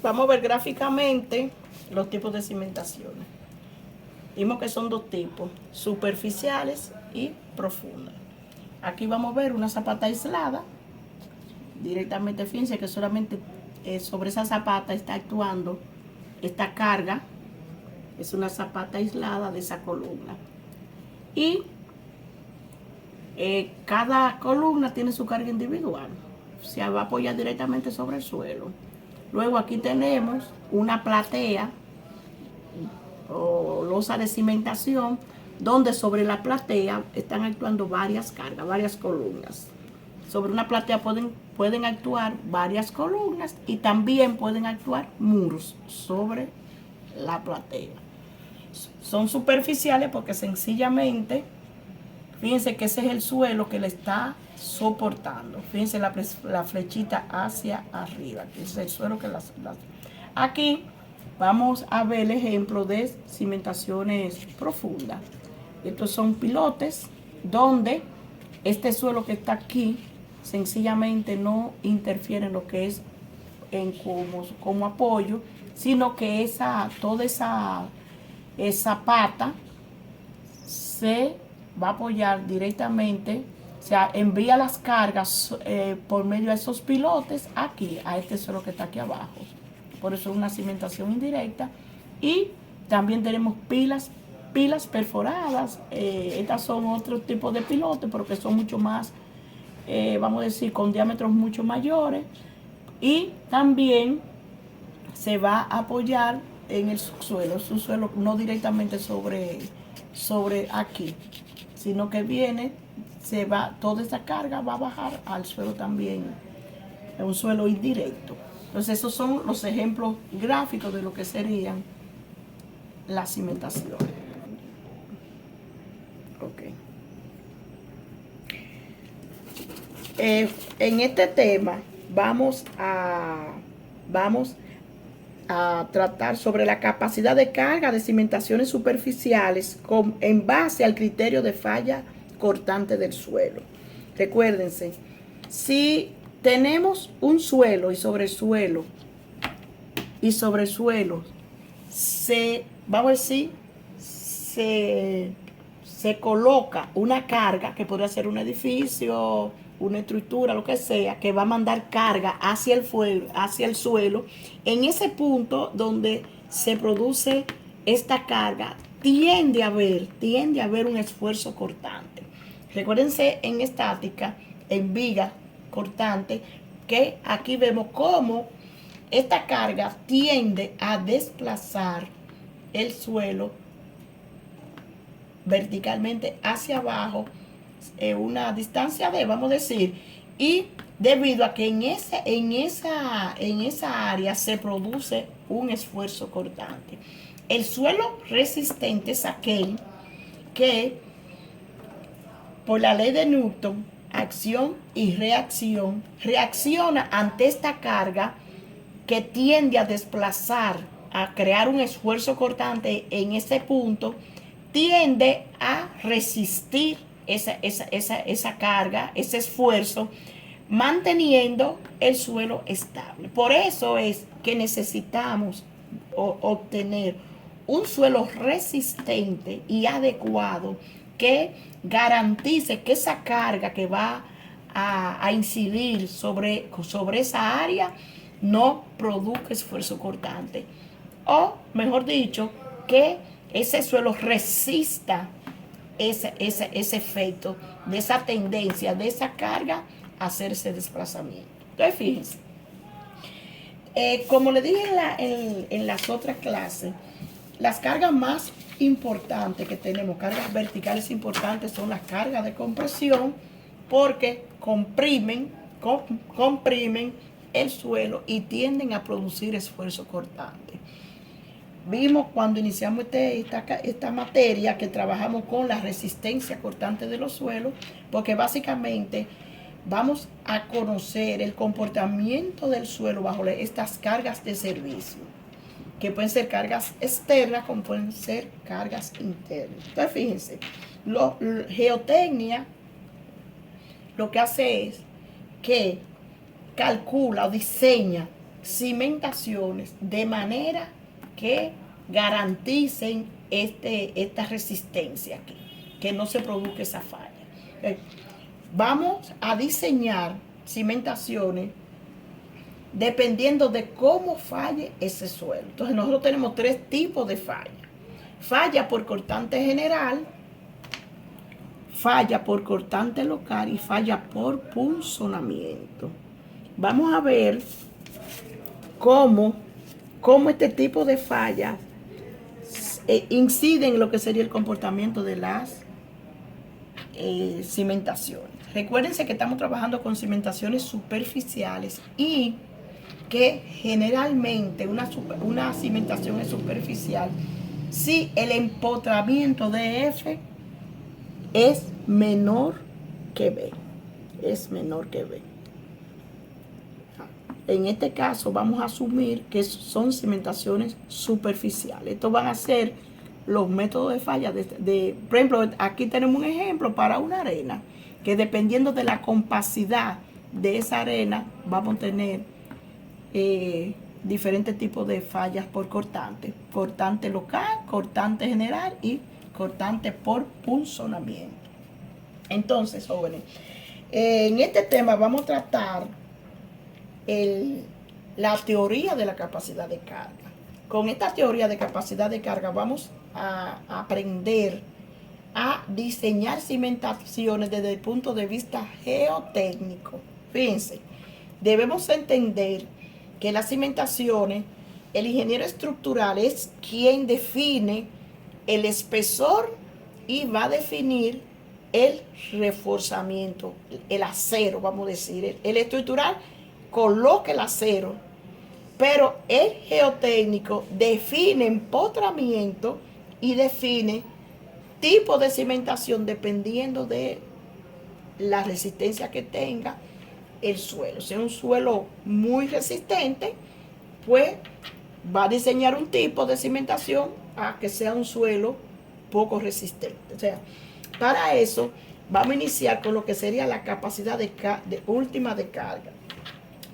vamos a ver gráficamente los tipos de cimentaciones. Vimos que son dos tipos, superficiales y profundas. Aquí vamos a ver una zapata aislada. Directamente, fíjense que solamente sobre esa zapata está actuando esta carga. Es una zapata aislada de esa columna. Y cada columna tiene su carga individual. Se va a apoyar directamente sobre el suelo. Luego aquí tenemos una platea o losa de cimentación, donde sobre la platea están actuando varias cargas, varias columnas. Sobre una platea pueden actuar varias columnas y también pueden actuar muros sobre la platea. Son superficiales porque sencillamente, fíjense que ese es el suelo que le está soportando. Fíjense la flechita hacia arriba, que es el suelo que las... Aquí vamos a ver el ejemplo de cimentaciones profundas. Estos son pilotes donde este suelo que está aquí sencillamente no interfiere en lo que es como apoyo, sino que toda esa pata se va a apoyar directamente, o sea, envía las cargas por medio de esos pilotes aquí, a este suelo que está aquí abajo. Por eso es una cimentación indirecta. Y también tenemos pilas perforadas. Estas son otro tipo de pilotes, pero que son mucho más, vamos a decir, con diámetros mucho mayores. Y también se va a apoyar en el subsuelo, no directamente sobre aquí, sino que toda esta carga va a bajar al suelo también, es un suelo indirecto. Entonces esos son los ejemplos gráficos de lo que serían las cimentaciones. Okay. En este tema vamos a tratar sobre la capacidad de carga de cimentaciones superficiales en base al criterio de falla cortante del suelo. Recuérdense, si tenemos un suelo y sobre el suelo vamos a decir, se coloca una carga que podría ser un edificio, una estructura, lo que sea, que va a mandar carga hacia el suelo. En ese punto donde se produce esta carga, tiende a haber un esfuerzo cortante. Recuérdense en estática, en viga cortante, que aquí vemos cómo esta carga tiende a desplazar el suelo verticalmente hacia abajo, una distancia de, vamos a decir, y debido a que en esa área se produce un esfuerzo cortante. El suelo resistente es aquel que, por la ley de Newton, acción y reacción, reacciona ante esta carga que tiende a desplazar, a crear un esfuerzo cortante en ese punto, tiende a resistir esa carga, ese esfuerzo, manteniendo el suelo estable. Por eso es que necesitamos obtener un suelo resistente y adecuado que garantice que esa carga que va a incidir sobre esa área no produzca esfuerzo cortante. O, mejor dicho, que ese suelo resista ese efecto de esa tendencia, de esa carga a hacer ese desplazamiento. Entonces, fíjense, como le dije en las otras clases, las cargas más importantes que tenemos, cargas verticales importantes, son las cargas de compresión, porque comprimen el suelo y tienden a producir esfuerzo cortante. Vimos cuando iniciamos esta materia que trabajamos con la resistencia cortante de los suelos, porque básicamente vamos a conocer el comportamiento del suelo bajo estas cargas de servicio, que pueden ser cargas externas como pueden ser cargas internas. Entonces, fíjense, geotecnia lo que hace es que calcula o diseña cimentaciones de manera que garanticen esta resistencia aquí, que no se produzca esa falla. Vamos a diseñar cimentaciones dependiendo de cómo falle ese suelo. Entonces nosotros tenemos 3 tipos de falla. Falla por cortante general, falla por cortante local y falla por punzonamiento. Vamos a ver cómo este tipo de fallas inciden en lo que sería el comportamiento de las cimentaciones. Recuérdense que estamos trabajando con cimentaciones superficiales y que generalmente una cimentación es superficial si el empotramiento de F es menor que B. Es menor que B. En este caso vamos a asumir que son cimentaciones superficiales. Estos van a ser los métodos de falla. Por ejemplo, aquí tenemos un ejemplo para una arena, que dependiendo de la compacidad de esa arena, vamos a tener diferentes tipos de fallas por cortante. Cortante local, cortante general y cortante por punzonamiento. Entonces, jóvenes, en este tema vamos a tratar la teoría de la capacidad de carga. Con esta teoría de capacidad de carga vamos a aprender a diseñar cimentaciones desde el punto de vista geotécnico. Fíjense, debemos entender que las cimentaciones, el ingeniero estructural es quien define el espesor y va a definir el reforzamiento, el acero, vamos a decir. El estructural coloca el acero, pero el geotécnico define empotramiento y define tipo de cimentación dependiendo de la resistencia que tenga el suelo. Si es un suelo muy resistente, pues va a diseñar un tipo de cimentación a que sea un suelo poco resistente. O sea, para eso vamos a iniciar con lo que sería la capacidad de última de carga.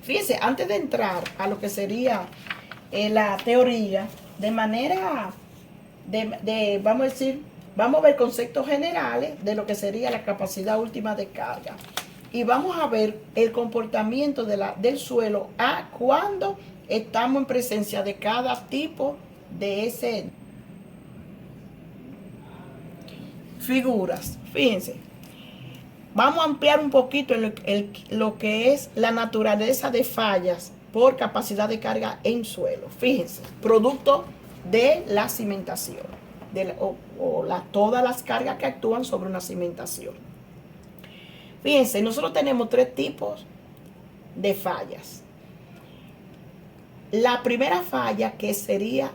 Fíjense, antes de entrar a lo que sería la teoría, de manera vamos a decir, vamos a ver conceptos generales de lo que sería la capacidad última de carga. Y vamos a ver el comportamiento del suelo cuando estamos en presencia de cada tipo de ese figuras. Fíjense, vamos a ampliar un poquito lo que es la naturaleza de fallas por capacidad de carga en suelo. Fíjense, producto de la cimentación, todas las cargas que actúan sobre una cimentación. Fíjense, nosotros tenemos 3 tipos de fallas. La primera falla, que sería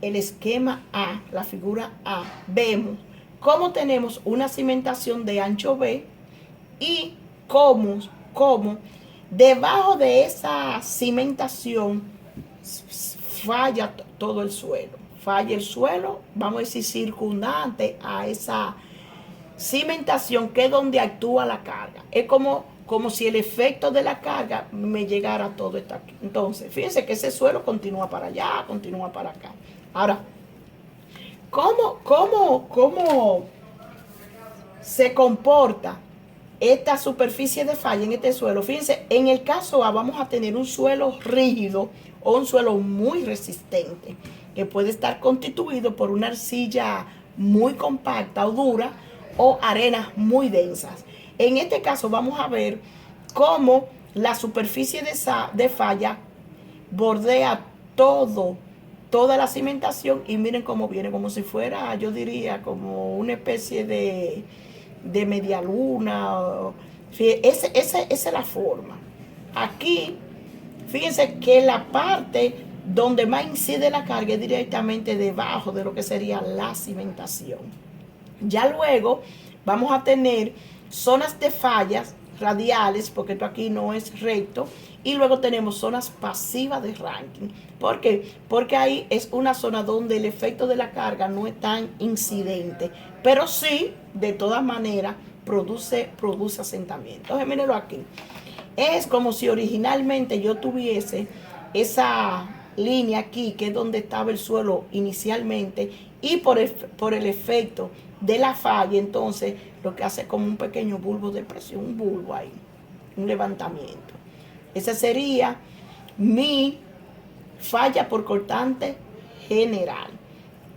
el esquema A, la figura A, vemos cómo tenemos una cimentación de ancho B y cómo debajo de esa cimentación falla todo el suelo. Falla el suelo, vamos a decir, circundante a esa cimentación, que es donde actúa la carga. Es como si el efecto de la carga me llegara a todo esto aquí. Entonces, fíjense que ese suelo continúa para allá, continúa para acá. Ahora, ¿cómo se comporta esta superficie de falla en este suelo? Fíjense, en el caso A vamos a tener un suelo rígido o un suelo muy resistente, que puede estar constituido por una arcilla muy compacta o dura, o arenas muy densas. En este caso vamos a ver cómo la superficie de falla bordea toda la cimentación, y miren cómo viene, como si fuera, yo diría, como una especie de media luna. Esa es la forma. Aquí, fíjense que la parte donde más incide la carga es directamente debajo de lo que sería la cimentación. Ya luego vamos a tener zonas de fallas radiales, porque esto aquí no es recto, y luego tenemos zonas pasivas de ranking. ¿Por qué? Porque ahí es una zona donde el efecto de la carga no es tan incidente, pero sí, de todas maneras, produce asentamiento. Entonces, mírenlo aquí. Es como si originalmente yo tuviese esa línea aquí, que es donde estaba el suelo inicialmente, y por el efecto de la falla, entonces lo que hace es como un pequeño bulbo de presión, un bulbo ahí, un levantamiento. Esa sería mi falla por cortante general.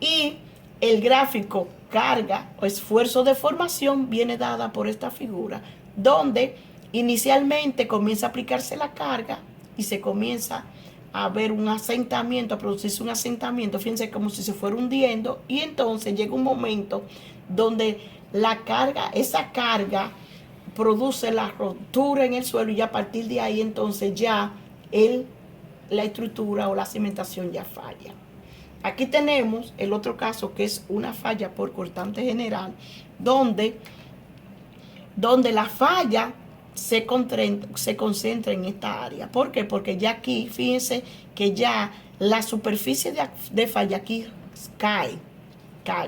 Y el gráfico carga o esfuerzo de formación viene dada por esta figura, donde inicialmente comienza a aplicarse la carga y se comienza a ver un asentamiento, a producirse un asentamiento, fíjense, como si se fuera hundiendo, y entonces llega un momento donde la carga, esa carga produce la ruptura en el suelo, y a partir de ahí entonces ya la estructura o la cimentación ya falla. Aquí tenemos el otro caso, que es una falla por cortante general, donde la falla se concentra en esta área. ¿Por qué? Porque ya aquí, fíjense que ya la superficie de falla aquí cae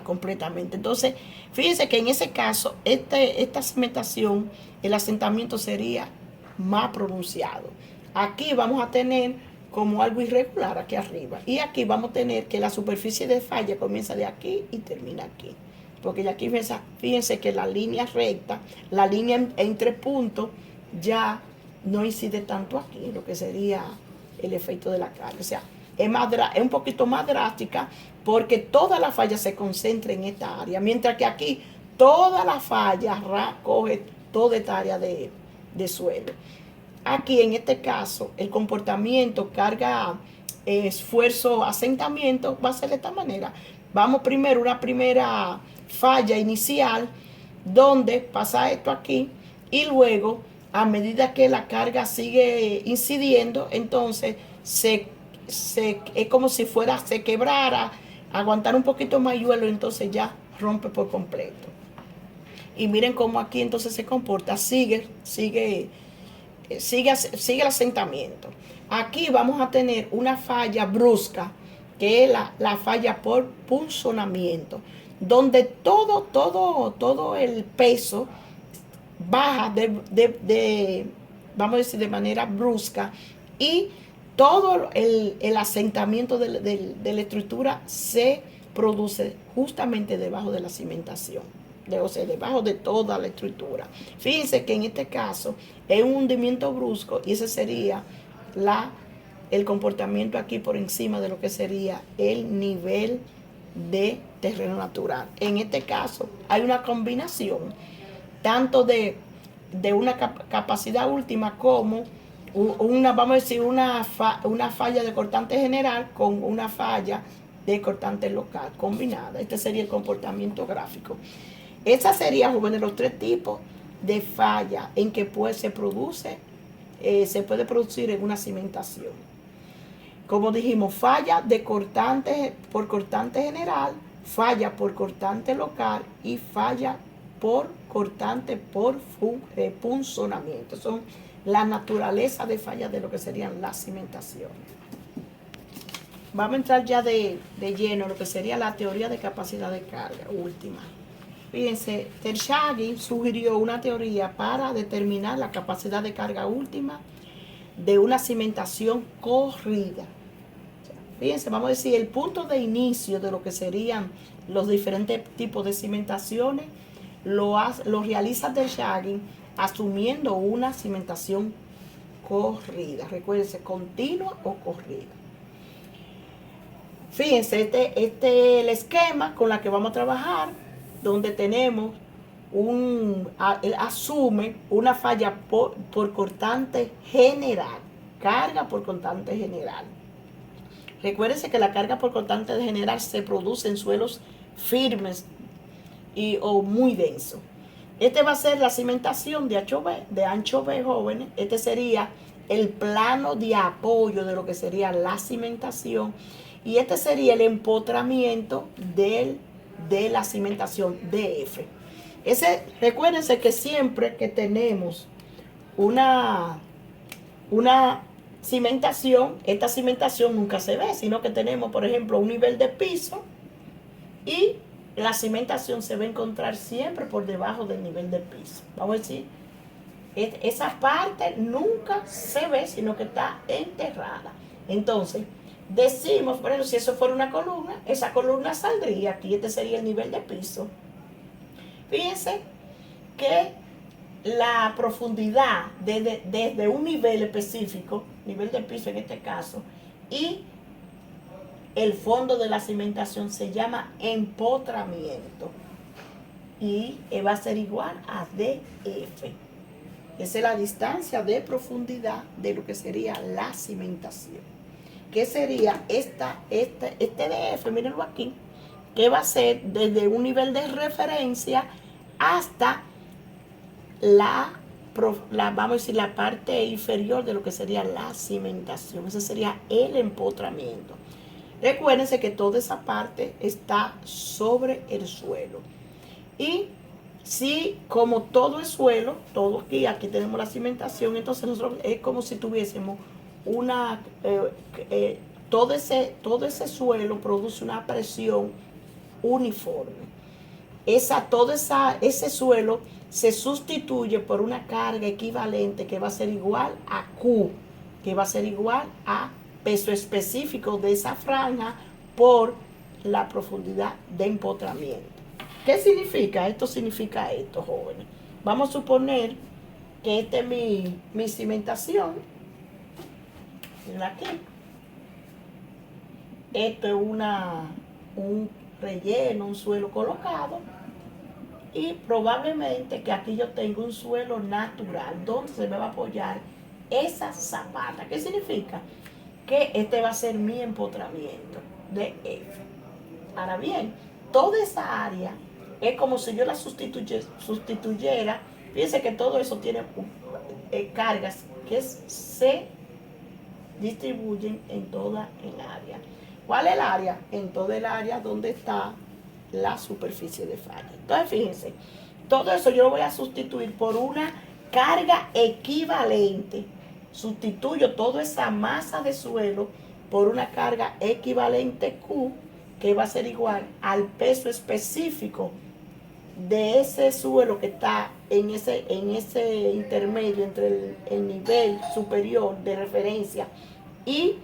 completamente. Entonces, fíjense que en ese caso, esta cimentación, el asentamiento sería más pronunciado. Aquí vamos a tener como algo irregular aquí arriba. Y aquí vamos a tener que la superficie de falla comienza de aquí y termina aquí. Porque ya aquí fíjense que la línea recta, la línea entre puntos, ya no incide tanto aquí, lo que sería el efecto de la carga. O sea, es un poquito más drástica, porque toda la falla se concentra en esta área, mientras que aquí toda la falla coge toda esta área de suelo. Aquí en este caso el comportamiento carga, esfuerzo, asentamiento va a ser de esta manera. Vamos primero una primera falla inicial donde pasa esto aquí, y luego a medida que la carga sigue incidiendo, entonces es como si se quebrara, aguantar un poquito más hielo, entonces ya rompe por completo. Y miren cómo aquí entonces se comporta, sigue el asentamiento. Aquí vamos a tener una falla brusca, que es la falla por punzonamiento, donde todo el peso baja vamos a decir, de manera brusca, y todo el asentamiento de la estructura se produce justamente debajo de la cimentación, o sea, debajo de toda la estructura. Fíjense que en este caso es un hundimiento brusco, y ese sería el comportamiento aquí por encima de lo que sería el nivel de terreno natural. En este caso hay una combinación tanto de una capacidad última como vamos a decir, una falla de cortante general con una falla de cortante local combinada. Este sería el comportamiento gráfico. Esa sería, jóvenes, los tres tipos de falla en que se puede producir en una cimentación. Como dijimos, falla por cortante general, falla por cortante local y falla por cortante por punzonamiento. Son la naturaleza de falla de lo que serían las cimentaciones. Vamos a entrar ya de lleno en lo que sería la teoría de capacidad de carga última. Fíjense, Terzaghi sugirió una teoría para determinar la capacidad de carga última de una cimentación corrida. Fíjense, vamos a decir, el punto de inicio de lo que serían los diferentes tipos de cimentaciones lo realiza Terzaghi asumiendo una cimentación corrida. Recuérdense, continua o corrida. Fíjense, este es el esquema con la que vamos a trabajar, donde tenemos él asume una falla por cortante general, carga por cortante general. Recuérdense que la carga por cortante general se produce en suelos firmes o muy densos. Este va a ser la cimentación de ancho B, jóvenes. Este sería el plano de apoyo de lo que sería la cimentación. Y este sería el empotramiento de la cimentación DF. Recuérdense que siempre que tenemos una cimentación, esta cimentación nunca se ve, sino que tenemos, por ejemplo, un nivel de piso, y la cimentación se va a encontrar siempre por debajo del nivel de piso. Vamos a decir, Esa parte nunca se ve, sino que está enterrada. Entonces, decimos, por ejemplo, si eso fuera una columna, esa columna saldría aquí, este sería el nivel de piso. Fíjense que la profundidad desde un nivel específico, nivel de piso en este caso, y el fondo de la cimentación se llama empotramiento y va a ser igual a DF. Esa es la distancia de profundidad de lo que sería la cimentación. ¿Qué sería este DF? Mírenlo aquí, que va a ser desde un nivel de referencia hasta vamos a decir, la parte inferior de lo que sería la cimentación. Ese sería el empotramiento. Recuérdense que toda esa parte está sobre el suelo. Y si como todo es suelo, todo aquí tenemos la cimentación, entonces nosotros es como si tuviésemos todo ese suelo produce una presión uniforme. Ese suelo se sustituye por una carga equivalente que va a ser igual a Q, que va a ser igual a peso específico de esa franja por la profundidad de empotramiento. ¿Qué significa? Esto significa esto, jóvenes. Vamos a suponer que esta es mi cimentación. Miren aquí. Esto es un relleno, un suelo colocado. Y probablemente que aquí yo tengo un suelo natural donde se me va a apoyar esa zapata. ¿Qué significa? Que este va a ser mi empotramiento de F. Ahora bien, toda esa área es como si yo la sustituyera. Fíjense que todo eso tiene cargas que se distribuyen en toda el área. ¿Cuál es el área? En toda el área donde está la superficie de falla. Entonces, fíjense, todo eso yo lo voy a sustituir por una carga equivalente. Sustituyo toda esa masa de suelo por una carga equivalente Q, que va a ser igual al peso específico de ese suelo que está en ese intermedio entre el nivel superior de referencia y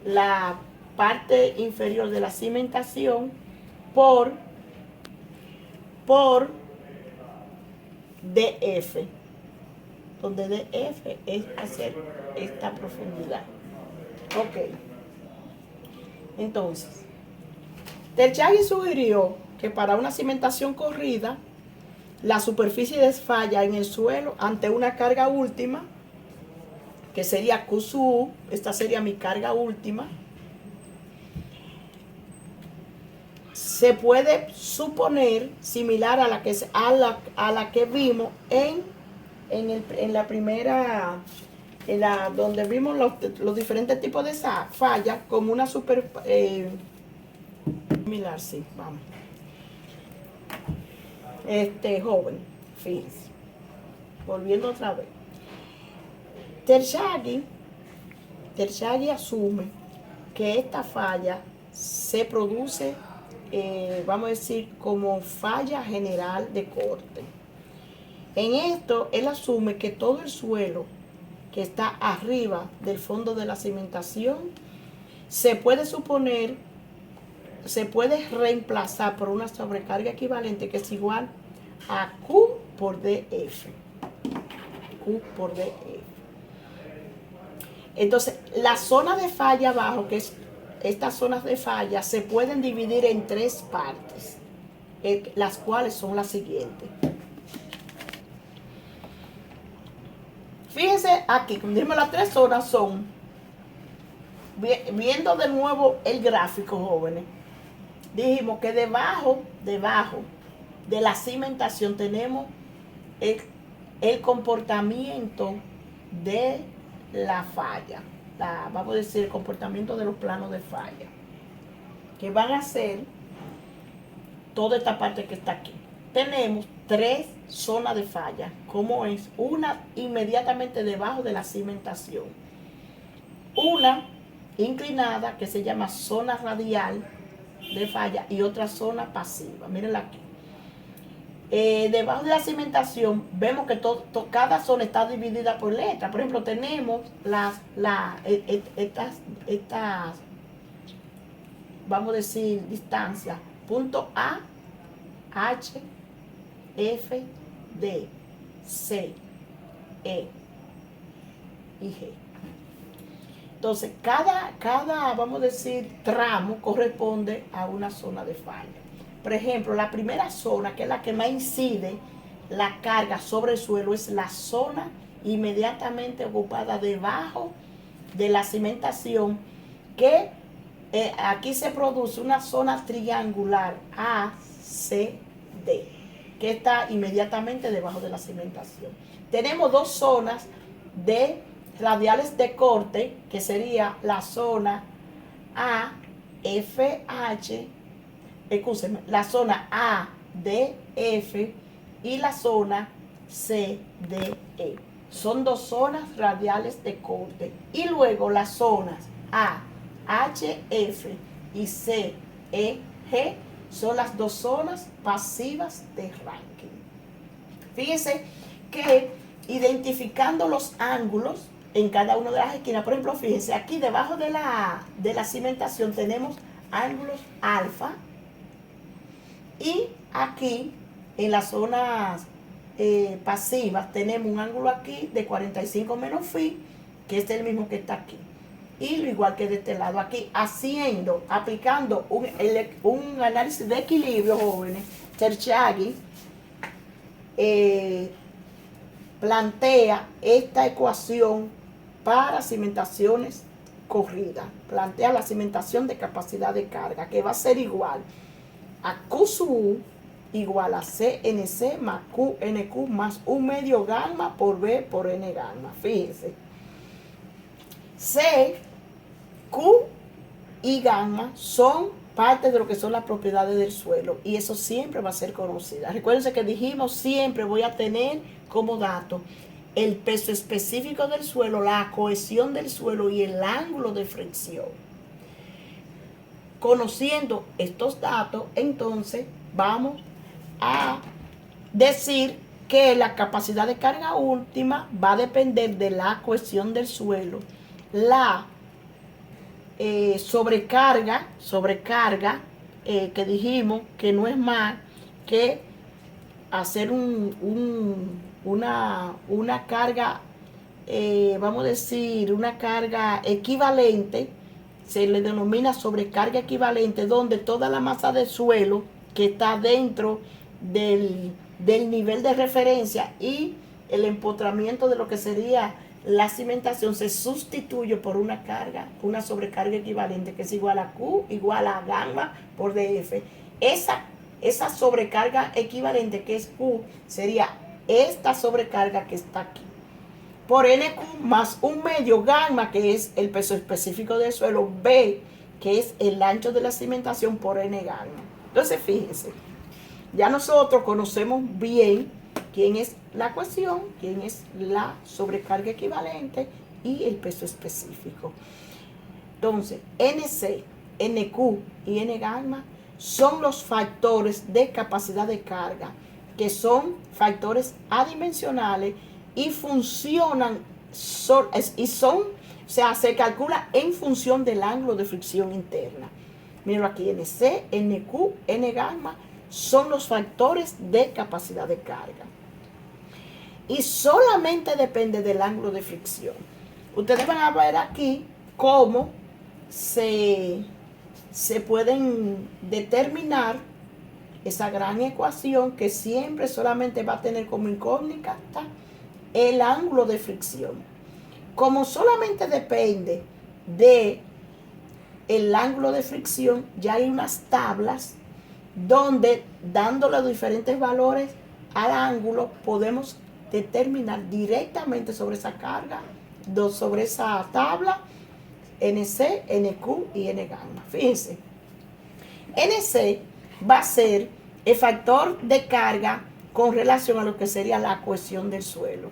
la parte inferior de la cimentación por DF, donde DF es hacer esta profundidad. Ok. Entonces, Terchagui sugirió que para una cimentación corrida, la superficie de falla en el suelo ante una carga última, que sería Q sub U, esta sería mi carga última, se puede suponer similar a la que vimos en la primera, donde vimos los diferentes tipos de falla, como una similar, sí, vamos. Joven, fíjense, volviendo otra vez. Terchagui asume que esta falla se produce, vamos a decir, como falla general de corte. En esto, él asume que todo el suelo que está arriba del fondo de la cimentación se puede reemplazar por una sobrecarga equivalente que es igual a Q por DF. Q por DF. Entonces, la zona de falla abajo, que es estas zonas de falla, se pueden dividir en tres partes, las cuales son las siguientes. Fíjense aquí, como dijimos, las tres zonas son, viendo de nuevo el gráfico, jóvenes, dijimos que debajo de la cimentación tenemos el comportamiento de la falla, vamos a decir, el comportamiento de los planos de falla, que van a ser toda esta parte que está aquí. Tenemos tres zonas de falla, como es una inmediatamente debajo de la cimentación, una inclinada que se llama zona radial de falla y otra zona pasiva. Mírenla aquí. Debajo de la cimentación vemos que cada zona está dividida por letras. Por ejemplo, tenemos estas, vamos a decir, distancias. Punto A, H, F, D, C, E y G. Entonces, cada, vamos a decir, tramo corresponde a una zona de falla. Por ejemplo, la primera zona, que es la que más incide la carga sobre el suelo, es la zona inmediatamente ocupada debajo de la cimentación, que aquí se produce una zona triangular ACD, que está inmediatamente debajo de la cimentación. Tenemos dos zonas de radiales de corte, que sería la zona AFH, la zona ADF y la zona CDE. Son dos zonas radiales de corte. Y luego las zonas AHF y CEG son las dos zonas pasivas de Rankine. Fíjense que identificando los ángulos en cada una de las esquinas, por ejemplo, fíjense, aquí debajo de la cimentación tenemos ángulos alfa, y aquí en las zonas pasivas tenemos un ángulo aquí de 45 menos phi, que es el mismo que está aquí. Y lo igual que de este lado aquí, aplicando un análisis de equilibrio, jóvenes, Cherchagui plantea esta ecuación para cimentaciones corridas. Plantea la cimentación de capacidad de carga, que va a ser igual a Q sub U igual a CNC más QNQ más un medio gamma por B por N gamma. Fíjense. C, Q y gamma son parte de lo que son las propiedades del suelo, y eso siempre va a ser conocida. Recuérdense que dijimos siempre voy a tener como dato el peso específico del suelo, la cohesión del suelo y el ángulo de fricción. Conociendo estos datos, entonces vamos a decir que la capacidad de carga última va a depender de la cohesión del suelo, la sobrecarga que dijimos que no es más que hacer una carga, vamos a decir, una carga equivalente. Se le denomina sobrecarga equivalente, donde toda la masa de suelo que está dentro del nivel de referencia y el empotramiento de lo que sería la cimentación se sustituye por una sobrecarga equivalente, que es igual a Q igual a gamma por DF. Esa sobrecarga equivalente, que es Q, sería esta sobrecarga que está aquí, por NQ más un medio gamma, que es el peso específico del suelo, B, que es el ancho de la cimentación, por N gamma. Entonces, fíjense, ya nosotros conocemos bien quién es la cohesión, quién es la sobrecarga equivalente y el peso específico. Entonces, NC, NQ y N gamma son los factores de capacidad de carga, que son factores adimensionales y funcionan, o sea, se calcula en función del ángulo de fricción interna. Mira aquí, NC, NQ, N gamma son los factores de capacidad de carga. Y solamente depende del ángulo de fricción. Ustedes van a ver aquí cómo se pueden determinar esa gran ecuación, que siempre solamente va a tener como incógnita el ángulo de fricción. Como solamente depende de el ángulo de fricción, ya hay unas tablas donde, dándole los diferentes valores al ángulo, podemos determinar directamente sobre esa carga, sobre esa tabla, NC, NQ y N gamma. Fíjense, NC va a ser el factor de carga con relación a lo que sería la cohesión del suelo.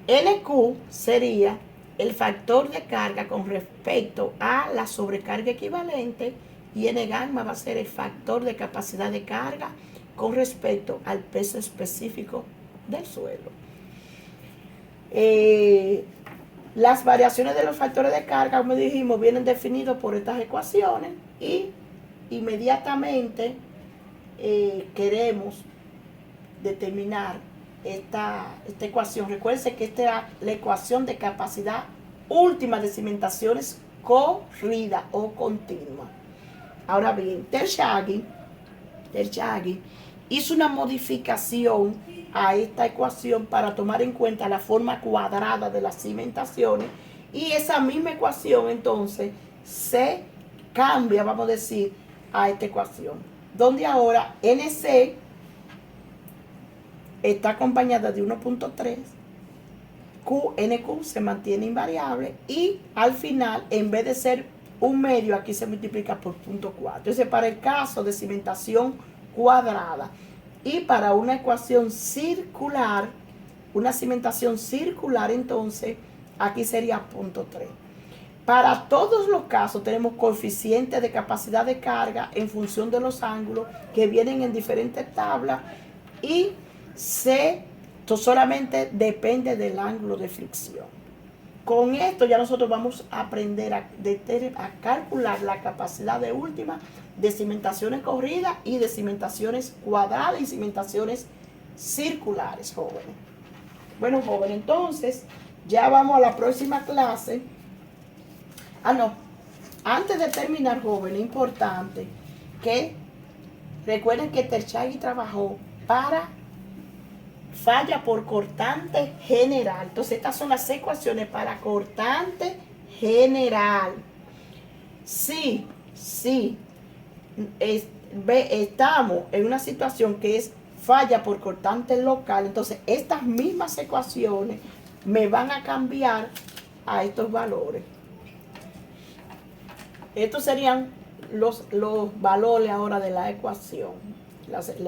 NQ sería el factor de carga con respecto a la sobrecarga equivalente, y N gamma va a ser el factor de capacidad de carga con respecto al peso específico del suelo. Las variaciones de los factores de carga, como dijimos, vienen definidos por estas ecuaciones y inmediatamente queremos determinar esta ecuación. Recuerden que esta es la ecuación de capacidad última de cimentaciones corrida o continua. Ahora bien, Terzaghi hizo una modificación a esta ecuación para tomar en cuenta la forma cuadrada de las cimentaciones, y esa misma ecuación entonces se cambia, vamos a decir, a esta ecuación, donde ahora NC está acompañada de 1.3, NQ se mantiene invariable y al final, en vez de ser un medio, aquí se multiplica por 0.4. Entonces, para el caso de cimentación cuadrada y para una ecuación circular, una cimentación circular, entonces aquí sería 0.3. Para todos los casos tenemos coeficientes de capacidad de carga en función de los ángulos que vienen en diferentes tablas, y solamente depende del ángulo de fricción. Con esto ya nosotros vamos a aprender a calcular la capacidad de última de cimentaciones corridas y de cimentaciones cuadradas y cimentaciones circulares, jóvenes. Bueno, jóvenes, entonces ya vamos a la próxima clase. Antes de terminar, jóvenes, importante que recuerden que Terzaghi trabajó para falla por cortante general. Entonces, estas son las ecuaciones para cortante general. Sí, estamos en una situación que es falla por cortante local, entonces estas mismas ecuaciones me van a cambiar a estos valores. Estos serían los valores ahora de la ecuación.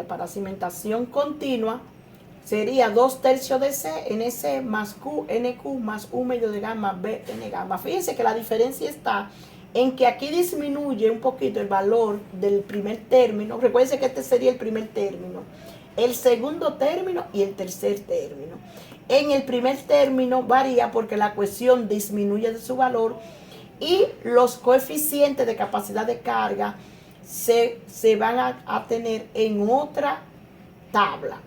Para cimentación continua sería 2/3 de C, NC más Q, NQ más 1/2 de gamma, B, N gamma. Fíjense que la diferencia está en que aquí disminuye un poquito el valor del primer término. Recuerden que este sería el primer término, el segundo término y el tercer término. En el primer término varía porque la cohesión disminuye de su valor y los coeficientes de capacidad de carga se van a tener en otra tabla.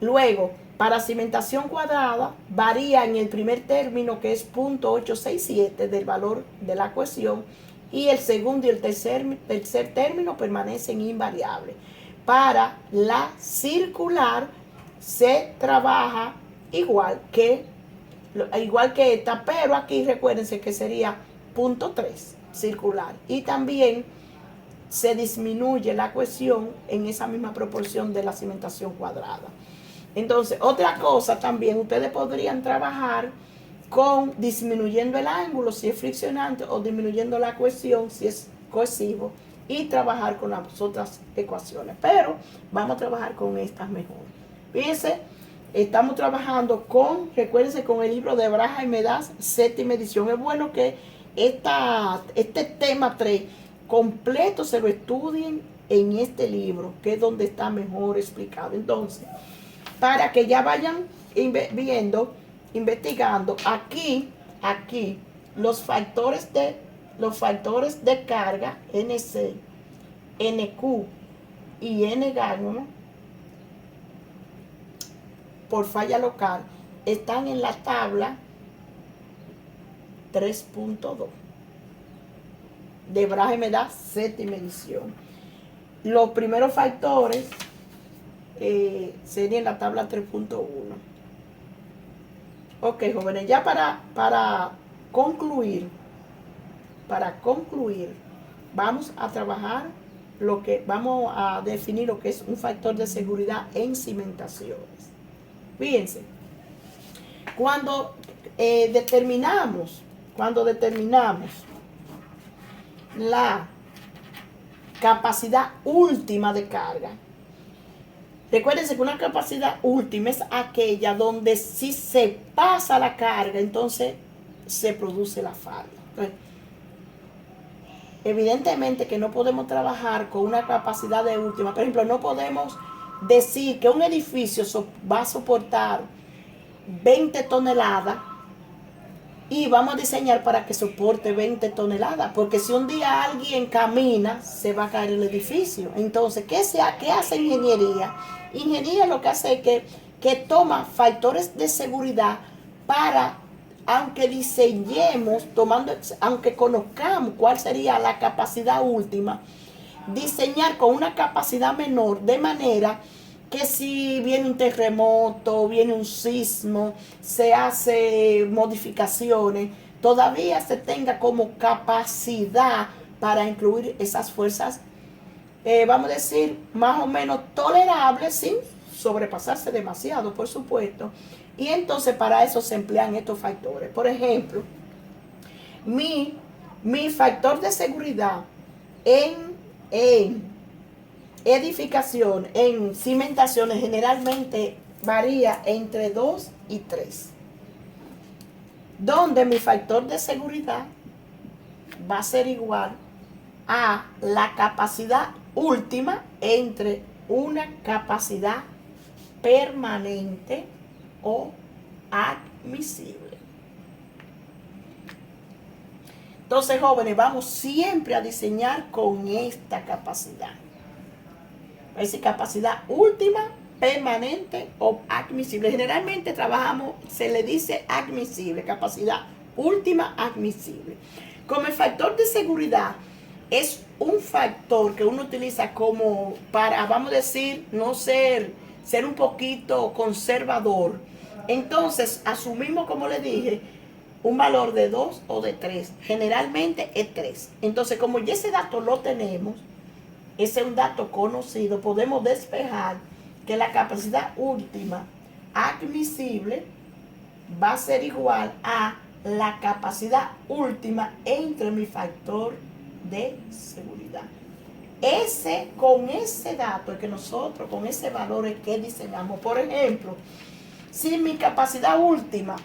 Luego, para cimentación cuadrada, varía en el primer término, que es 0.867 del valor de la cohesión, y el segundo y el tercer término permanecen invariables. Para la circular se trabaja igual que esta, pero aquí recuérdense que sería 0.3 circular, y también se disminuye la cohesión en esa misma proporción de la cimentación cuadrada. Entonces, otra cosa también, ustedes podrían trabajar con disminuyendo el ángulo si es friccionante, o disminuyendo la cohesión si es cohesivo, y trabajar con las otras ecuaciones, pero vamos a trabajar con estas mejor. Fíjense, estamos trabajando recuérdense, con el libro de Braja y Medas, 7ª edición. Es bueno que este tema 3 completo se lo estudien en este libro, que es donde está mejor explicado. Entonces, para que ya vayan investigando, aquí los factores de carga, NC, NQ y N gamma por falla local, están en la tabla 3.2 de Braja y Medas, 7ª edición. Los primeros factores sería en la tabla 3.1. Ok, jóvenes, ya para concluir, vamos a trabajar vamos a definir lo que es un factor de seguridad en cimentaciones. Fíjense, cuando determinamos la capacidad última de carga, recuérdense que una capacidad última es aquella donde si se pasa la carga, entonces se produce la falla. Entonces, evidentemente que no podemos trabajar con una capacidad de última. Por ejemplo, no podemos decir que un edificio va a soportar 20 toneladas y vamos a diseñar para que soporte 20 toneladas, porque si un día alguien camina, se va a caer el edificio. Entonces, ¿qué hace ingeniería? Ingeniería lo que hace es que toma factores de seguridad para, aunque diseñemos, aunque conozcamos cuál sería la capacidad última, diseñar con una capacidad menor, de manera que si viene un terremoto, viene un sismo, se hace modificaciones, todavía se tenga como capacidad para incluir esas fuerzas, vamos a decir, más o menos tolerables, sin sobrepasarse demasiado, por supuesto. Y entonces para eso se emplean estos factores. Por ejemplo, mi factor de seguridad en edificación, en cimentaciones, generalmente varía entre 2 y 3, donde mi factor de seguridad va a ser igual a la capacidad última entre una capacidad permanente o admisible. Entonces, jóvenes, vamos siempre a diseñar con esta capacidad. Es decir, capacidad última, permanente o admisible. Generalmente trabajamos, se le dice admisible, capacidad última admisible. Como el factor de seguridad es un factor que uno utiliza como para, vamos a decir, no ser un poquito conservador. Entonces, asumimos, como le dije, un valor de 2 o de 3. Generalmente es 3. Entonces, como ya ese dato lo tenemos, ese es un dato conocido, podemos despejar que la capacidad última admisible va a ser igual a la capacidad última entre mi factor de seguridad. Con ese dato es que nosotros, con ese valor es que diseñamos. Por ejemplo, si mi capacidad última,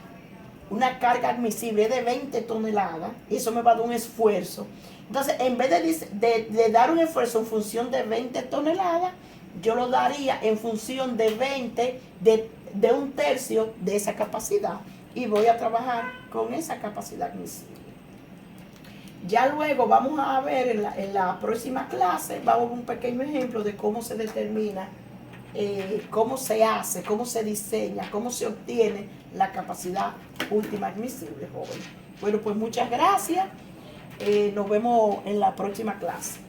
una carga admisible de 20 toneladas, y eso me va a dar un esfuerzo. Entonces, en vez de dar un esfuerzo en función de 20 toneladas, yo lo daría en función de 20, de un tercio de esa capacidad. Y voy a trabajar con esa capacidad admisible. Ya luego vamos a ver en la próxima clase, vamos a ver un pequeño ejemplo de cómo se determina, cómo se hace, cómo se diseña, cómo se obtiene la capacidad última admisible, joven. Bueno, pues muchas gracias. Nos vemos en la próxima clase.